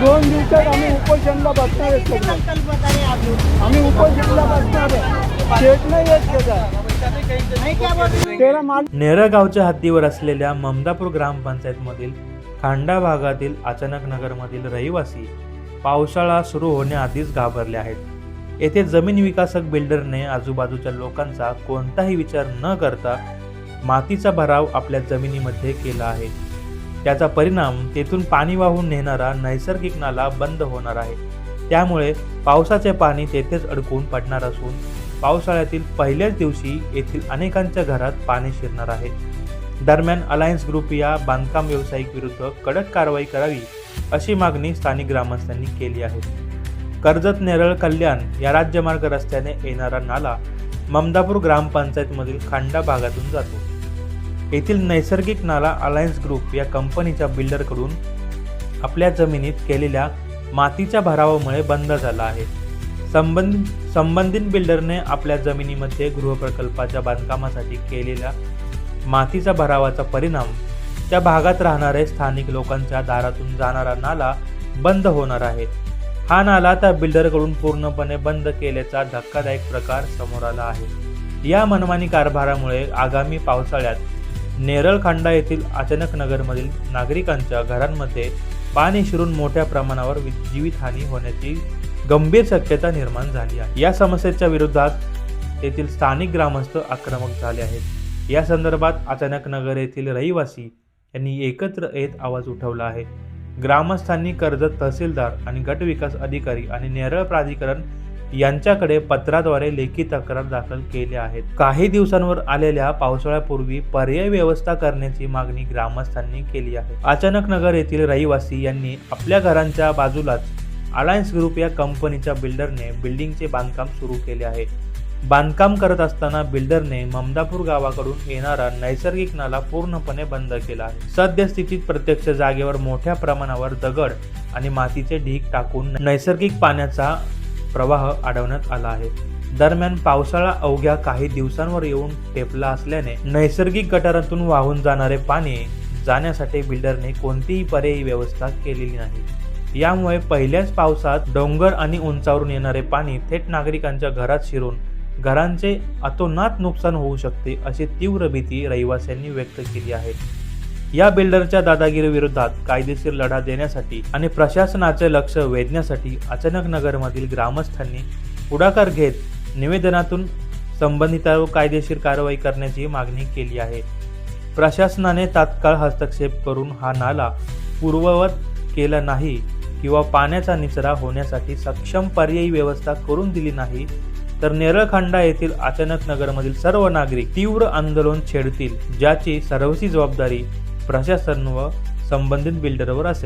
दोन दिवसात आम्ही उपोषणला बसणार आहेत. आम्ही उपोषणला बसणार आहे. शेत नाही येत त्याचा. नेरळ गावच्या हद्दीवर असलेल्या ममदापूर ग्रामपंचायतमधील खांडा भागातील अचानक नगरमधील रहिवासी पावसाळा सुरू होण्याआधीच घाबरले आहेत. येथे जमीन विकासक बिल्डरने आजूबाजूच्या लोकांचा कोणताही विचार न करता मातीचा भराव आपल्या जमिनीमध्ये केला आहे. त्याचा परिणाम तेथून पाणी वाहून नेणारा नैसर्गिक नाला बंद होणार आहे. त्यामुळे पावसाचे पाणी तेथेच अडकून पडणार असून पावसाळ्यातील पहिल्याच दिवशी येथील अनेकांच्या घरात पाणी शिरणार आहे. दरम्यान अलायन्स ग्रुप या बांधकाम व्यावसायिक विरुद्ध कडक कारवाई करावी अशी मागणी स्थानिक ग्रामस्थांनी केली आहे. कर्जत नेरळ कल्याण या राज्यमार्ग रस्त्याने येणारा नाला ममदापूर ग्रामपंचायतमधील खांडा भागातून जातो. येथील नैसर्गिक नाला अलायन्स ग्रुप या कंपनीच्या बिल्डरकडून आपल्या जमिनीत केलेल्या मातीच्या भरावामुळे बंद झाला आहे. संबंधित बिल्डरने आपल्या जमिनीमध्ये गृहप्रकल्पाच्या बांधकामासाठी केलेल्या मातीचा भरावाचा परिणाम त्या भागात राहणारे स्थानिक लोकांच्या दारातून जाणारा नाला बंद होणार आहे. हा नाला त्या बिल्डरकडून पूर्णपणे बंद केल्याचा धक्कादायक प्रकार समोर आला आहे. या मनमानी कारभारामुळे आगामी पावसाळ्यात नेरळ खांडा येथील अचानक नगरमधील नागरिकांच्या घरांमध्ये पाणी शिरून मोठ्या प्रमाणावर जीवितहानी होण्याची गंभीर शक्यता निर्माण झाली आहे. या समस्येच्या विरोधात येथील स्थानिक ग्रामस्थ आक्रमक झाले आहेत. या संदर्भात अचानक नगर येथील रहिवासी यांनी एकत्र येत आवाज उठवला आहे. ग्रामस्थांनी कर्जत तहसीलदार आणि गट विकास अधिकारी आणि नेरळ प्राधिकरण यांच्याकडे पत्राद्वारे लेखी तक्रार दाखल केल्या आहेत. काही दिवसांवर आलेल्या पावसाळ्यापूर्वी पर्यायी व्यवस्था करण्याची मागणी ग्रामस्थांनी केली आहे. अचानक नगर येथील रहिवासी यांनी आपल्या घरांच्या बाजूलाच अलायन्स ग्रुप या कंपनीच्या बिल्डरने बिल्डिंगचे बांधकाम सुरू केले आहे. बांधकाम करत असताना बिल्डरने ममदापूर गावाकडून येणारा नैसर्गिक नाला पूर्णपणे बंद केला आहे. सद्यस्थितीत प्रत्यक्ष जागेवर मोठ्या प्रमाणावर दगड आणि मातीचे ढीग टाकून नैसर्गिक पाण्याचा प्रवाह अडवण्यात आला आहे. दरम्यान पावसाळा अवघ्या काही दिवसांवर येऊन ठेपला असल्याने नैसर्गिक गटारातून वाहून जाणारे पाणी जाण्यासाठी बिल्डरने कोणतीही पर्यायी व्यवस्था केलेली नाही. यामुळे पहिल्याच पावसात डोंगर आणि उंचावरून येणारे पाणी थेट नागरिकांच्या घरात शिरून घरांचे अतोनात नुकसान होऊ शकते अशी तीव्र भीती रहिवाशांनी व्यक्त केली आहे. या बिल्डरच्या दादागिरी विरोधात कायदेशीर लढा देण्यासाठी आणि प्रशासनाचे लक्ष वेधण्यासाठी अचानक नगरमधील ग्रामस्थांनी पुढाकार घेत निवेदनातून संबंधितांवर कायदेशीर कारवाई करण्याची मागणी केली आहे. प्रशासनाने तात्काळ हस्तक्षेप करून हा नाला पूर्ववत केला नाही किंवा पाण्याचा निचरा होण्यासाठी सक्षम पर्यायी व्यवस्था करून दिली नाही तर नेरळ खांडा येथील अचानक नगरमधील सर्व नागरिक तीव्र आंदोलन छेडतील, ज्याची सर्वस्वी जबाबदारी प्रशासन व संबंधित बिल्डरवर असेल.